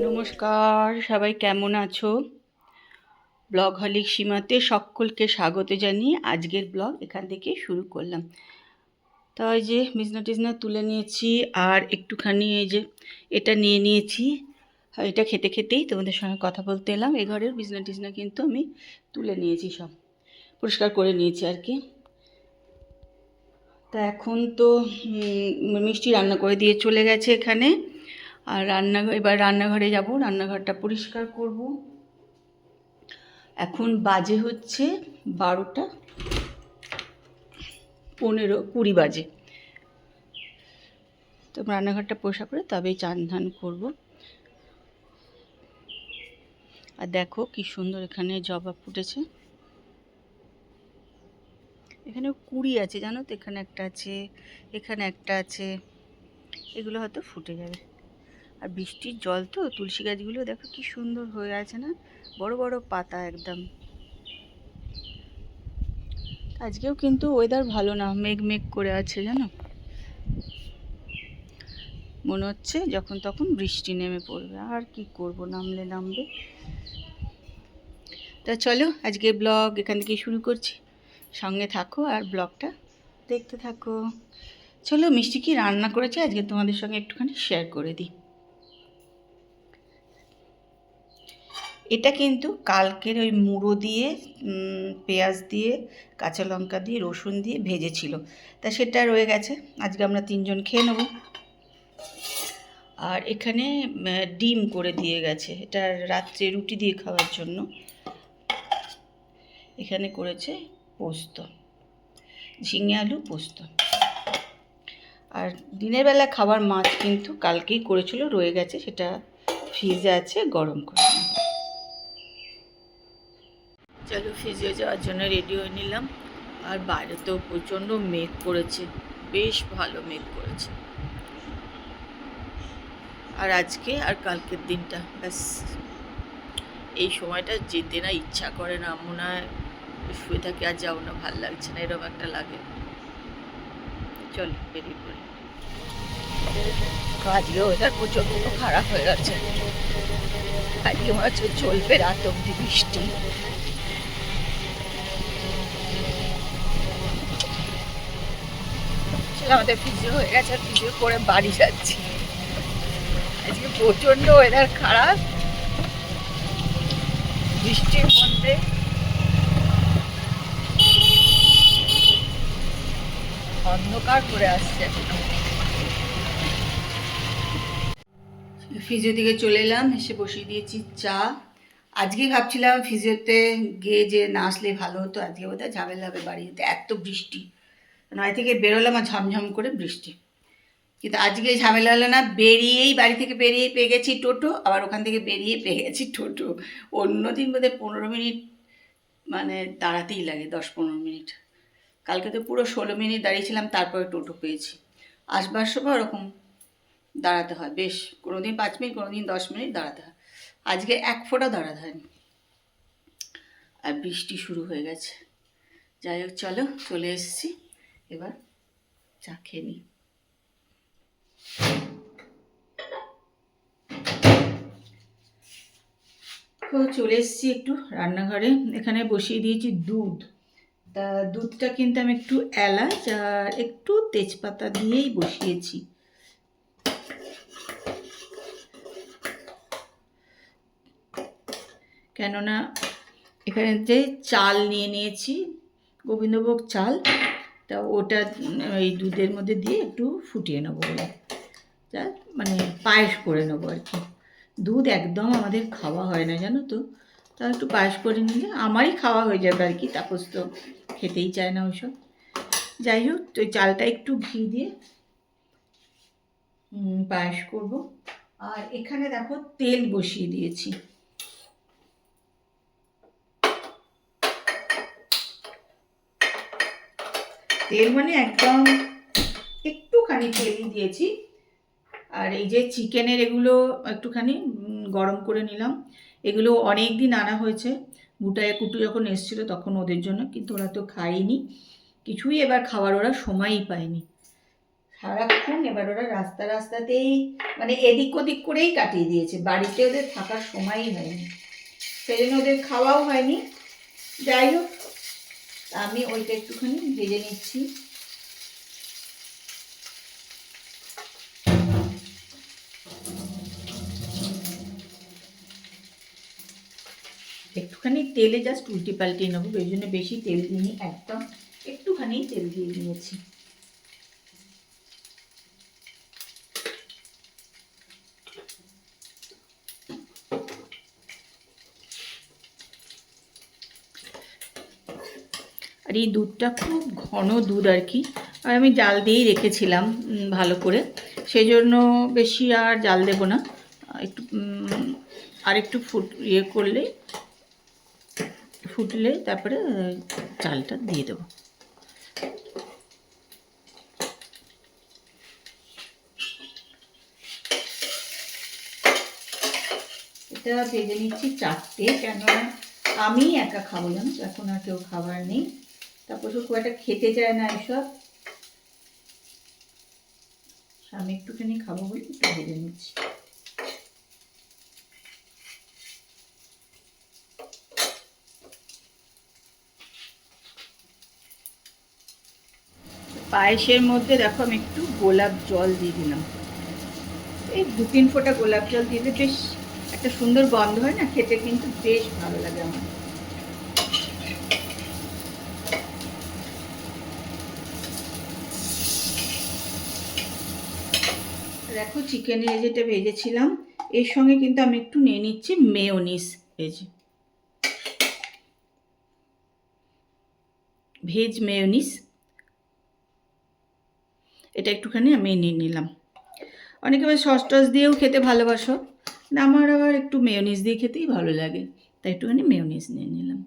নমস্কার, সবাই কেমন আছো? ব্লগ হলিক সীমাতে সকলকে স্বাগত জানিয়ে আজকের ব্লগ এখান থেকে শুরু করলাম। তাই যে বিছনা টিছনা তুলে নিয়েছি, আর একটুখানি এই যে এটা নিয়ে নিয়েছি। এটা খেতে খেতেই তোমাদের সঙ্গে কথা বলতে এলাম। এই ঘরের বিছনা টিছনা কিন্তু আমি তুলে নিয়েছি, সব পরিষ্কার করে নিয়েছি আর কি। তা এখন তো মিষ্টি রান্না করে দিয়ে চলে গেছে এখানে, আর এবার রান্নাঘরে যাব, রান্নাঘরটা পরিষ্কার করব। এখন বাজে হচ্ছে 12টা 15-20 বাজে। তো রান্নাঘরটা পরিষ্কার করে তবেই চান ধান করবো। আর দেখো কি সুন্দর এখানে জবা ফুটেছে। এখানে কুড়ি আছে জানো তো, এখানে একটা আছে, এখানে একটা আছে। এগুলো হয়তো ফুটে যাবে। আর বৃষ্টির জল তো, তুলসী গাছগুলো দেখো কি সুন্দর হয়ে আছে না, বড় বড় পাতা একদম। আজকেও কিন্তু ওয়েদার ভালো না, মেঘ মেঘ করে আছে জানো, মনে হচ্ছে যখন তখন বৃষ্টি নেমে পড়বে। আর কি করব, নামলে নামবে। তা চলো আজকে ব্লগ এখান থেকে শুরু করছি, সঙ্গে থাকো আর ব্লগটা দেখতে থাকো। চলো মিষ্টি কি রান্না করেছে আজকে তোমাদের সঙ্গে একটুখানি শেয়ার করে দিই। এটা কিন্তু কালকের ওই মুড়ো দিয়ে, পেঁয়াজ দিয়ে, কাঁচা লঙ্কা দিয়ে, রসুন দিয়ে ভেজেছিল, তা সেটা রয়ে গেছে। আজকে আমরা 3জন খেয়ে নেব। আর এখানে ডিম করে দিয়ে গেছে, এটা রাত্রে রুটি দিয়ে খাওয়ার জন্য। এখানে করেছে পোস্ত, ঝিঙে আলু পোস্ত। আর দিনের বেলা খাবার মাছ কিন্তু কালকেই করেছিল, রয়ে গেছে, সেটা ফ্রিজে আছে, গরম করে। চলো ফ্রিজে যাওয়ার জন্য রেডি হয়ে নিলাম। আর বাইরে তো প্রচণ্ড মেঘ করেছে, বেশ ভালো মেঘ করেছে। আর আজকে আর কালকের দিনটা ব্যাস, এই সময়টা যেতে না ইচ্ছা করে না, মনে হয় শুয়ে থাকি, আর যাও না, ভাল লাগছে না, এরকম একটা লাগে। চলো বেরিয়ে পড়ি। আজকে ওয়েদার প্রচণ্ড খারাপ হয়ে গেছে, আজকে মনে হচ্ছে চলবে রাত অব্দি বৃষ্টি। আমাদের ফিজিও হয়ে গেছে, আর ফিজিও করে বাড়ি যাচ্ছি। আজকে প্রচণ্ড ওয়েদার খারাপ, বৃষ্টির মধ্যে অন্ধকার করে আসছে। ফিজিও দিকে চলে এলাম, এসে বসিয়ে দিয়েছি চা। আজকে ভাবছিলাম ফিজিওতে গিয়ে যে না আসলে ভালো হতো, আজকে বোধহয় ঝামেলা হবে বাড়ি যেতে, এত বৃষ্টি। নয় থেকে বেরোলাম আর ঝমঝম করে বৃষ্টি, কিন্তু আজকে ঝামেলা হলো না। বাড়ি থেকে বেরিয়েই পেয়ে গেছি টোটো, আবার ওখান থেকে বেরিয়ে পেয়ে গেছি টোটো। অন্যদিন বোধহয় 15 মিনিট মানে দাঁড়াতেই লাগে, 10-15 মিনিট। কালকে তো পুরো 16 মিনিট দাঁড়িয়েছিলাম, তারপরে টোটো পেয়েছি। আসবার সময় ওরকম দাঁড়াতে হয় বেশ, কোনো দিন 5 মিনিট, কোনো দিন 10 মিনিট দাঁড়াতে হয়। আজকে এক ফোঁটা দাঁড়াতে হয়নি। আর বৃষ্টি শুরু হয়ে গেছে। যাই হোক চলো, চলে এসেছি, এবার চা খেয়ে নিই। তো চলে এসেছি একটু রান্নাঘরে, এখানে বসিয়ে দিয়েছি দুধ। তা দুধটা কিন্তু আমি একটু এলাচ আর একটু তেজপাতা দিয়েই বসিয়েছি। কেননা এখানে যে চাল নিয়ে নিয়েছি, গোবিন্দভোগ চাল, তা ওটা এই দুধের মধ্যে দিয়ে একটু ফুটিয়ে নেবো বলে, যা মানে পায়েস করে নেবো আর কি। দুধ একদম আমাদের খাওয়া হয় না জানো তো, তা একটু পায়েস করে নিলে আমারই খাওয়া হয়ে যাবে আর কি। তাপস তো খেতেই চায় না ওইসব। যাই হোক, তো চালটা একটু ঘি দিয়ে পায়েস করব। আর এখানে দেখো তেল বসিয়ে দিয়েছি। তেল মানে একদম একটুখানি তেলই দিয়েছি। আর এই যে চিকেনের এগুলো একটুখানি গরম করে নিলাম। এগুলো অনেক দিন আনা হয়েছে, বুটায় কুটু যখন এসেছিলো তখন ওদের জন্য, কিন্তু ওরা তো খায়নি কিছুই, এবার খাওয়ার ওরা সময়ই পায়নি। সারাক্ষণ এবার ওরা রাস্তা রাস্তাতেই মানে এদিক ওদিক করেই কাটিয়ে দিয়েছে, বাড়িতে ওদের থাকার সময়ই হয়নি, সেই জন্য ওদের খাওয়াও হয়নি। যাই হোক, আমি ওইটা একটুখানি ভেজে নিচ্ছি। একটুখানি তেলে জাস্ট উল্টে পাল্টে নেবো, ওই জন্য বেশি তেল দিইনি, একদম একটুখানি তেল দিয়ে নিয়েছি। আর এই দুধটা খুব ঘন দুধ আর কি, আর আমি জাল দিয়েই রেখেছিলাম ভালো করে, সেই জন্য বেশি আর জাল দেবো না, একটু আর একটু করলে ফুটলে তারপরে চালটা দিয়ে দেবো। এটা ভেজে নিচ্ছি 4টে, কেননা আমি একা খাবো, জানো, এখন আর কেউ খাবার নেই, তারপর খুব একটা খেতে চায় না এসব, আমি একটুখানি খাবো বলে একটু ভেজে নিচ্ছি। পায়েসের মধ্যে দেখো আমি একটু গোলাপ জল দিয়ে দিলাম, এই 2-3 ফোঁটা গোলাপ জল দিলে বেশ একটা সুন্দর গন্ধ হয় না, খেতে কিন্তু বেশ ভালো লাগে আমার। দেখো চিকেনের যেটা ভেজেছিলাম এর সঙ্গে কিন্তু আমি একটু নিয়ে নিচ্ছি মেয়োনিজ, এই যে ভেজ মেয়োনিজ, এটা একটুখানি আমি নিয়ে নিলাম। অনেকে আবার সস টস দিয়েও খেতে ভালোবাসো, না আমার আবার একটু মেয়োনিজ দিয়ে খেতেই ভালো লাগে, তাই একটুখানি মেয়োনিজ নিয়ে নিলাম।